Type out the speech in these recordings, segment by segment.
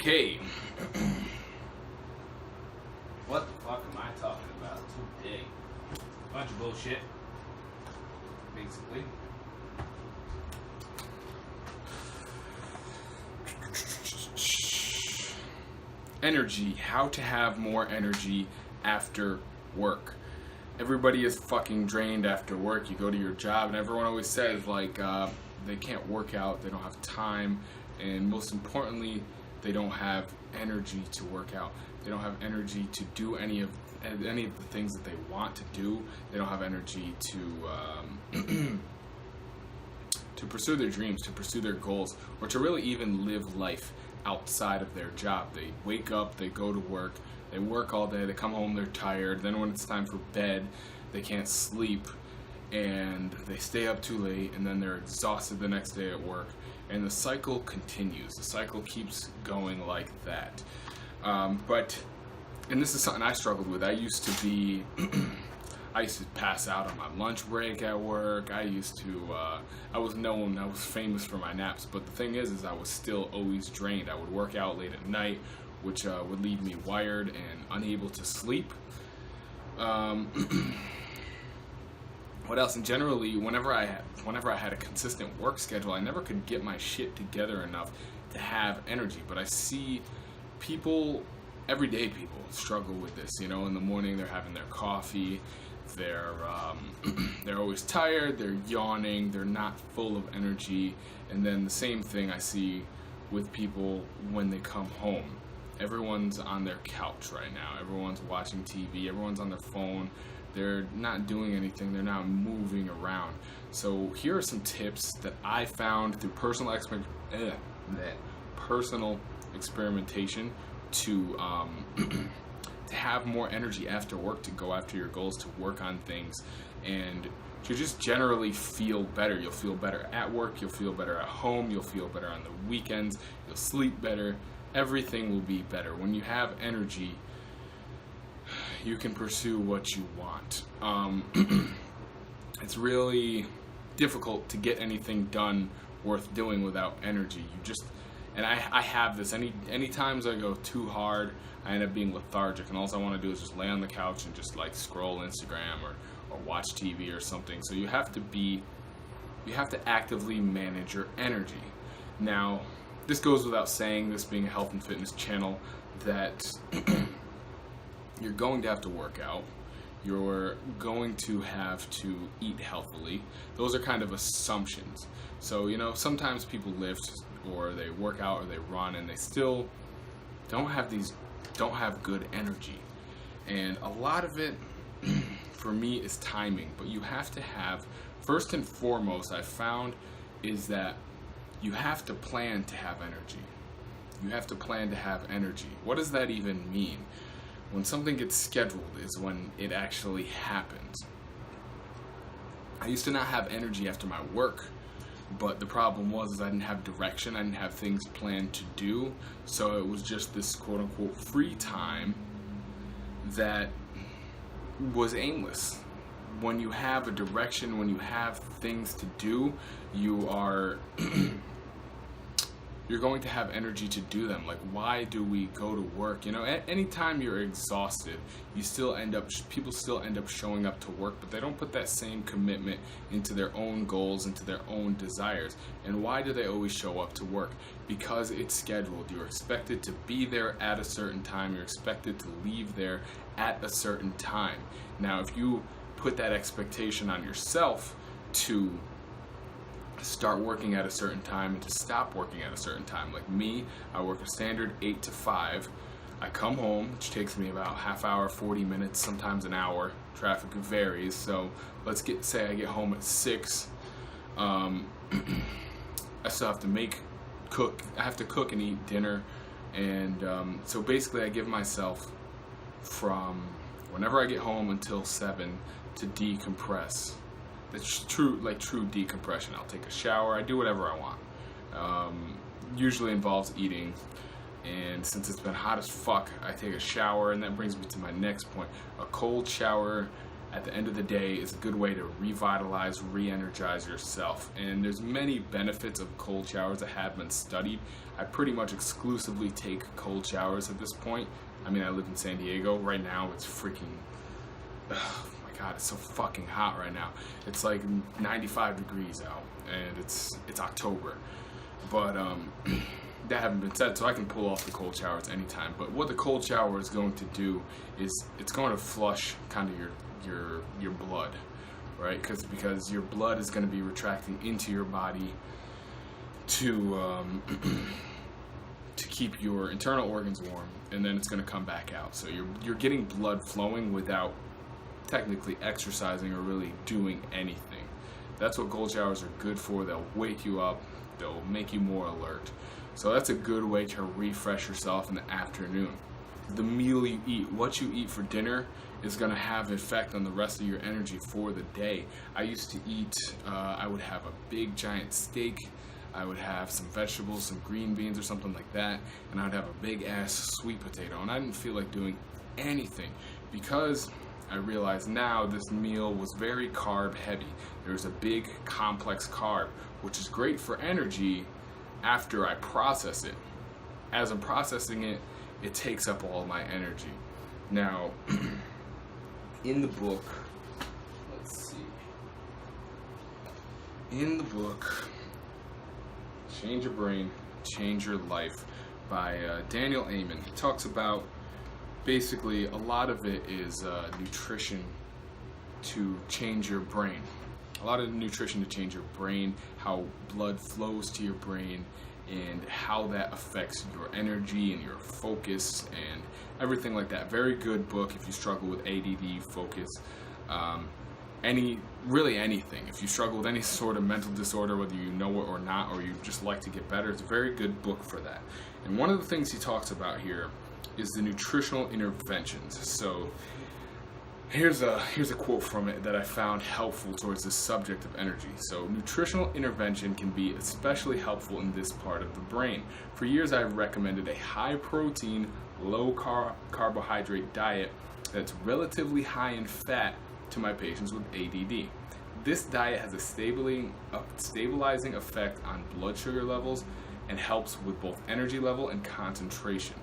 Okay. What the fuck am I talking about today? Bunch of bullshit. Basically. Energy. How to have more energy after work. Everybody is fucking drained after work. You go to your job and everyone always says they can't work out, they don't have time, and most importantly, they don't have energy to work out. They don't have energy to do any of the things that they want to do. They don't have energy to to pursue their dreams, to pursue their goals, or to really even live life outside of their job. They wake up, they go to work, they work all day, they come home, they're tired. Then when it's time for bed, they can't sleep, and they stay up too late, and then they're exhausted the next day at work. And the cycle continues. The cycle keeps going like that. And this is something I struggled with. I used to pass out on my lunch break at work. I was famous for my naps. But the thing is I was still always drained. I would work out late at night, which would leave me wired and unable to sleep. What else? And generally, whenever I had a consistent work schedule, I never could get my shit together enough to have energy. But I see everyday people struggle with this. You know, in the morning they're having their coffee, they're always tired, they're yawning, they're not full of energy. And then the same thing I see with people when they come home. Everyone's on their couch right now. Everyone's watching TV. Everyone's on their phone. They're not doing anything. They're not moving around. So here are some tips that I found through personal experimentation to have more energy after work, to go after your goals, to work on things, and to just generally feel better. You'll feel better at work. You'll feel better at home. You'll feel better on the weekends. You'll sleep better. Everything will be better. When you have energy, you can pursue what you want. It's really difficult to get anything done worth doing without energy. And I have this. Any times I go too hard, I end up being lethargic, and all I want to do is just lay on the couch and just like scroll Instagram or watch TV or something. So you have to actively manage your energy. Now, this goes without saying, this being a health and fitness channel, that you're going to have to work out. You're going to have to eat healthily. Those are kind of assumptions. So, you know, sometimes people lift or they work out or they run and they still don't have good energy. And a lot of it for me is timing. But you have to have, first and foremost, I found, is that you have to plan to have energy. You have to plan to have energy. What does that even mean? When something gets scheduled is when it actually happens. I used to not have energy after my work, but the problem was I didn't have direction. I didn't have things planned to do. So it was just this quote unquote free time that was aimless. When you have a direction, when you have things to do, you're going to have energy to do them. Like, why do we go to work? You know, anytime you're exhausted, people still end up showing up to work, but they don't put that same commitment into their own goals, into their own desires. And why do they always show up to work? Because it's scheduled. You're expected to be there at a certain time. You're expected to leave there at a certain time. Now, if you put that expectation on yourself to start working at a certain time and to stop working at a certain time. Like me, I work a standard 8 to 5. I come home, which takes me about half hour, 40 minutes, sometimes an hour. Traffic varies. So say I get home at 6. I still have to cook. I have to cook and eat dinner. And so basically I give myself from whenever I get home until 7 to decompress. It's true decompression. I'll take a shower. I do whatever I want. Usually involves eating. And since it's been hot as fuck, I take a shower, and that brings me to my next point. A cold shower at the end of the day, is a good way to revitalize, re-energize yourself. And there's many benefits of cold showers that have been studied. I pretty much exclusively take cold showers at this point. I mean, I live in San Diego. Right now, it's freaking, oh my God, it's so fucking hot right now. It's like 95 degrees out, and it's October. But that haven't been said, so I can pull off the cold showers anytime. But what the cold shower is going to do is it's going to flush kind of your blood, right? Because your blood is going to be retracting into your body to keep your internal organs warm, and then it's going to come back out. So you're getting blood flowing without technically exercising or really doing anything. That's what cold showers are good for. They'll wake you up. They'll make you more alert. So that's a good way to refresh yourself in the afternoon. The meal you eat, what you eat for dinner, is going to have an effect on the rest of your energy for the day. I used to eat, I would have a big giant steak, I would have some vegetables, some green beans or something like that, and I'd have a big ass sweet potato, and I didn't feel like doing anything because I realize now this meal was very carb heavy. There's a big complex carb, which is great for energy after I process it. As I'm processing it, it takes up all my energy. Now, in the book, let's see. In the book, Change Your Brain, Change Your Life by Daniel Amen, he talks about basically a lot of it is nutrition to change your brain. A lot of nutrition to change your brain, how blood flows to your brain, and how that affects your energy and your focus and everything like that. Very good book if you struggle with ADD, focus, really anything. If you struggle with any sort of mental disorder, whether you know it or not, or you just like to get better, it's a very good book for that. And one of the things he talks about here is the nutritional interventions. So here's a quote from it that I found helpful towards the subject of energy. So, nutritional intervention can be especially helpful in this part of the brain. For years, I've recommended a high-protein, low-carbohydrate diet that's relatively high in fat to my patients with ADD. This diet has a stabilizing effect on blood sugar levels and helps with both energy level and concentration.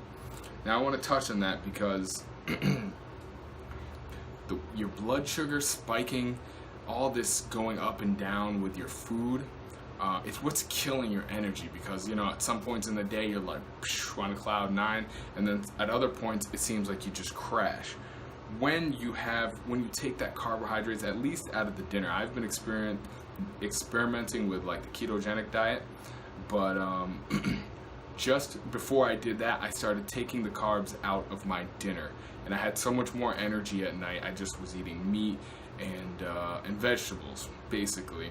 Now, I want to touch on that because your blood sugar spiking, all this going up and down with your food, it's what's killing your energy, because at some points in the day you're like on cloud nine, and then at other points it seems like you just crash. When you take that carbohydrates at least out of the dinner. I've been experimenting with like the ketogenic diet, but just before I did that, I started taking the carbs out of my dinner, and I had so much more energy at night. I just was eating meat and vegetables, basically.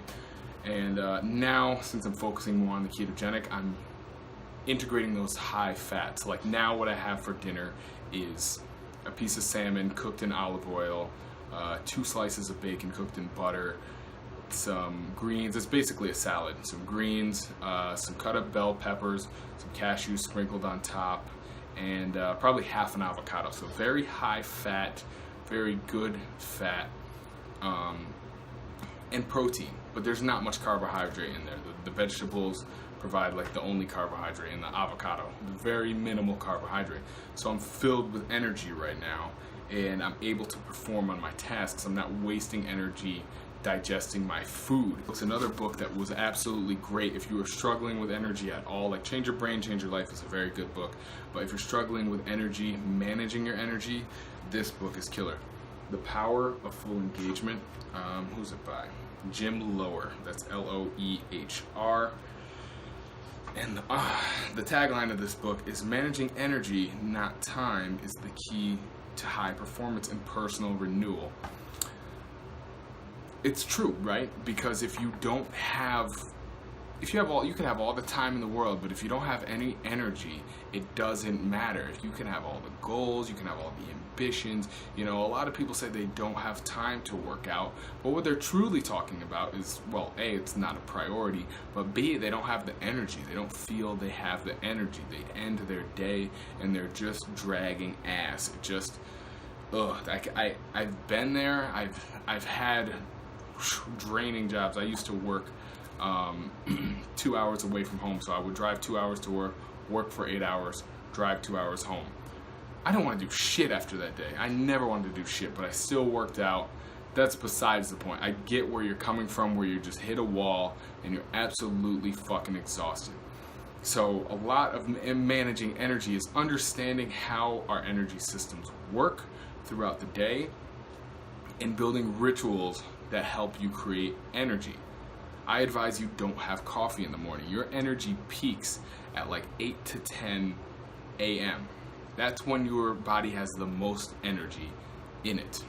And now, since I'm focusing more on the ketogenic, I'm integrating those high fats. Like now what I have for dinner is a piece of salmon cooked in olive oil, 2 slices of bacon cooked in butter, some greens. It's basically a salad. Some greens, some cut up bell peppers, some cashews sprinkled on top, and probably half an avocado. So very high fat, very good fat, and protein. But there's not much carbohydrate in there. The vegetables provide like the only carbohydrate, in the avocado, very minimal carbohydrate. So I'm filled with energy right now, and I'm able to perform on my tasks. I'm not wasting energy digesting my food. It's another book that was absolutely great if you are struggling with energy at all. Like Change Your Brain, Change Your Life is a very good book, but if you're struggling with energy, managing your energy, this book is killer. The Power of Full Engagement. Who's it by? Jim Loehr. That's L-O-E-H-R. And the tagline of this book is managing energy, not time, is the key to high performance and personal renewal. It's true, right? Because if you don't have, you can have all the time in the world, but if you don't have any energy, it doesn't matter. You can have all the goals, you can have all the ambitions. A lot of people say they don't have time to work out, but what they're truly talking about is, well, A, it's not a priority, but B, they don't have the energy. They don't feel they have the energy. They end their day and they're just dragging ass. I've been there. I've had draining jobs. I used to work 2 hours away from home, so I would drive 2 hours to work for 8 hours, drive 2 hours home. I don't want to do shit after that day. I never wanted to do shit, but I still worked out. That's besides the point. I get where you're coming from, where you just hit a wall and you're absolutely fucking exhausted. So a lot of managing energy is understanding how our energy systems work throughout the day and building rituals that help you create energy. I advise you don't have coffee in the morning. Your energy peaks at like 8 to 10 a.m. That's when your body has the most energy in it.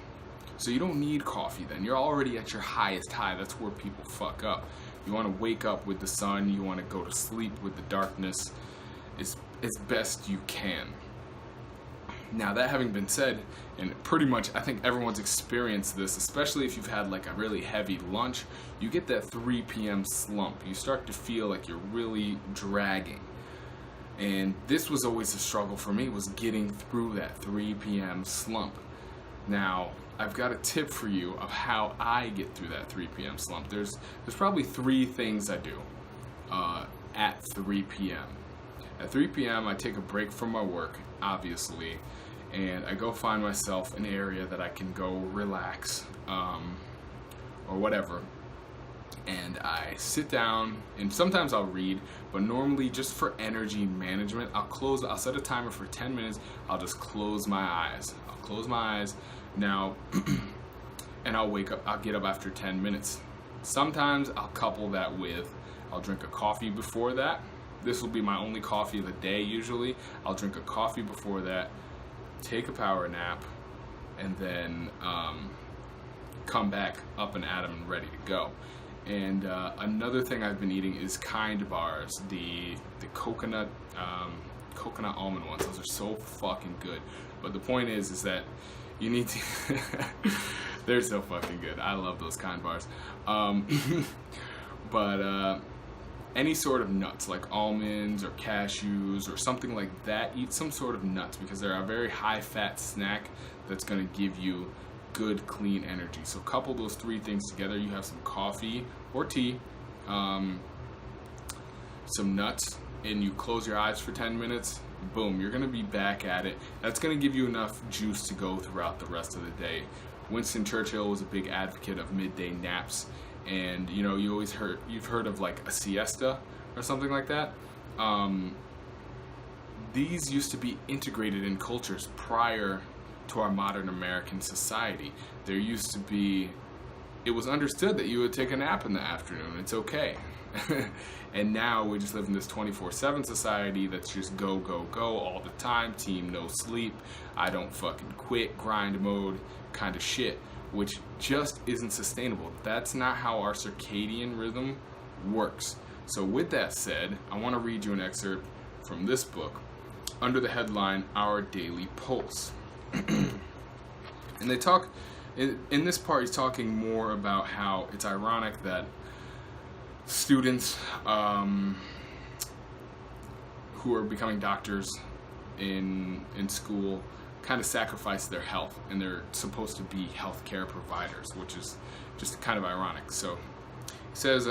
So you don't need coffee then. You're already at your highest high. That's where people fuck up. You want to wake up with the sun. You want to go to sleep with the darkness as best you can. Now, that having been said, and pretty much I think everyone's experienced this, especially if you've had like a really heavy lunch, you get that 3 p.m. slump. You start to feel like you're really dragging. And this was always a struggle for me, was getting through that 3 p.m. slump. Now, I've got a tip for you of how I get through that 3 p.m. slump. There's probably 3 things I do at 3 p.m. At 3 p.m. I take a break from my work, obviously, and I go find myself an area that I can go relax or whatever. And I sit down, and sometimes I'll read, but normally just for energy management, I'll set a timer for 10 minutes. I'll just close my eyes. Now, and I'll wake up, I'll get up after 10 minutes. Sometimes I'll couple that with, I'll drink a coffee before that. This will be my only coffee of the day usually. I'll drink a coffee before that, take a power nap, and then come back up and at 'em and ready to go. And another thing I've been eating is Kind bars, the coconut almond ones. Those are so fucking good. But the point is that you need to they're so fucking good. I love those Kind bars. But any sort of nuts like almonds or cashews or something like that, eat some sort of nuts because they're a very high fat snack that's going to give you good clean energy. So couple those 3 things together. You have some coffee or tea, some nuts, and you close your eyes for 10 minutes. Boom, you're going to be back at it. That's going to give you enough juice to go throughout the rest of the day. Winston Churchill was a big advocate of midday naps, and you know, you've heard of like a siesta or something like that. These used to be integrated in cultures prior to our modern American society. There used to be, it was understood that you would take a nap in the afternoon. It's okay. And now we just live in this 24/7 society that's just go, go, go all the time. Team no sleep, I don't fucking quit, grind mode kind of shit, which just isn't sustainable. That's not how our circadian rhythm works. So with that said, I want to read you an excerpt from this book under the headline, Our Daily Pulse. And they talk, in this part, he's talking more about how it's ironic that students who are becoming doctors in school kind of sacrifice their health, and they're supposed to be healthcare providers, which is just kind of ironic. So he says,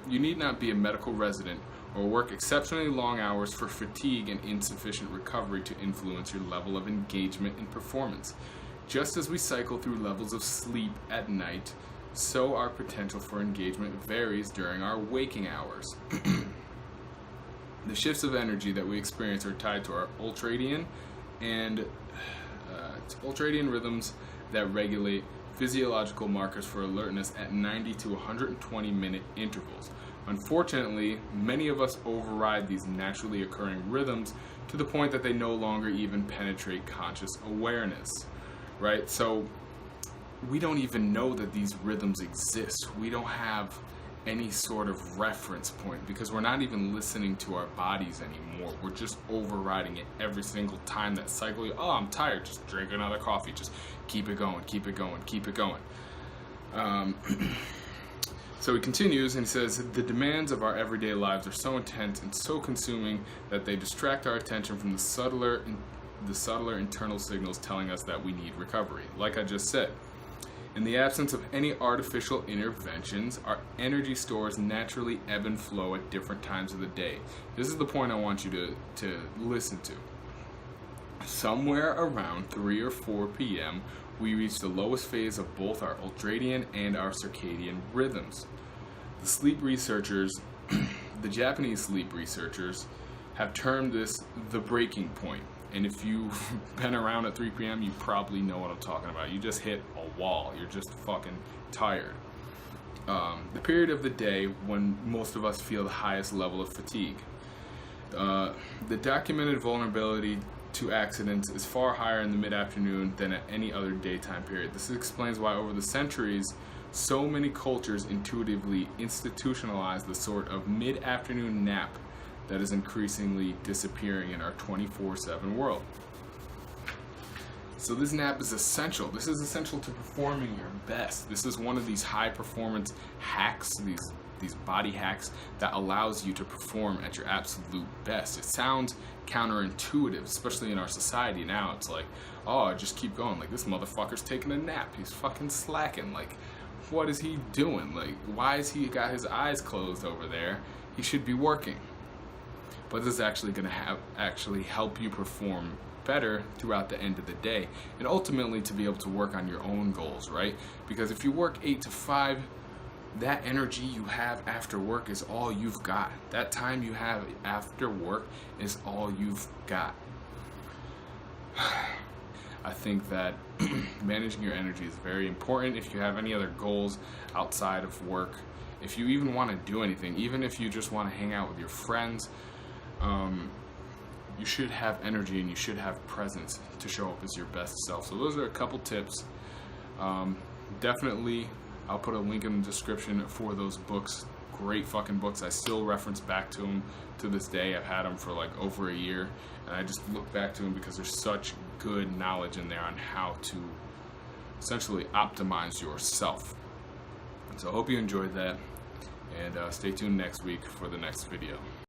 you need not be a medical resident or work exceptionally long hours for fatigue and insufficient recovery to influence your level of engagement and performance. Just as we cycle through levels of sleep at night, so our potential for engagement varies during our waking hours. The shifts of energy that we experience are tied to our ultradian and ultradian rhythms that regulate physiological markers for alertness at 90 to 120 minute intervals. Unfortunately, many of us override these naturally occurring rhythms to the point that they no longer even penetrate conscious awareness, right? So we don't even know that these rhythms exist. We don't have any sort of reference point because we're not even listening to our bodies anymore. We're just overriding it every single time that cycle. Oh, I'm tired. Just drink another coffee. Just keep it going, keep it going, keep it going. So he continues and he says, the demands of our everyday lives are so intense and so consuming that they distract our attention from the subtler the subtler internal signals telling us that we need recovery. Like I just said, in the absence of any artificial interventions, our energy stores naturally ebb and flow at different times of the day. This is the point I want you to listen to. Somewhere around 3 or 4 p.m., we reach the lowest phase of both our ultradian and our circadian rhythms. The sleep researchers, the Japanese sleep researchers, have termed this the breaking point. And if you've been around at 3 p.m., you probably know what I'm talking about. You just hit a wall. You're just fucking tired. The period of the day when most of us feel the highest level of fatigue. The documented vulnerability to accidents is far higher in the mid-afternoon than at any other daytime period. This explains why over the centuries, so many cultures intuitively institutionalize the sort of mid-afternoon nap that is increasingly disappearing in our 24/7 world. So this nap is essential. This is essential to performing your best. This is one of these high performance hacks, these body hacks that allows you to perform at your absolute best. It sounds counterintuitive, especially in our society now. It's like, oh, just keep going. Like, this motherfucker's taking a nap. He's fucking slacking. Like, what is he doing? Like, why is he got his eyes closed over there? He should be working. But this is actually going to help you perform better throughout the end of the day, and ultimately to be able to work on your own goals, right? Because if you work 8 to 5, that energy you have after work is all you've got. That time you have after work is all you've got. I think that managing your energy is very important. If you have any other goals outside of work, if you even want to do anything, even if you just want to hang out with your friends, you should have energy and you should have presence to show up as your best self. So those are a couple tips. Definitely, I'll put a link in the description for those books. Great fucking books. I still reference back to them to this day. I've had them for like over a year, and I just look back to them because there's such good knowledge in there on how to essentially optimize yourself. So I hope you enjoyed that, and stay tuned next week for the next video.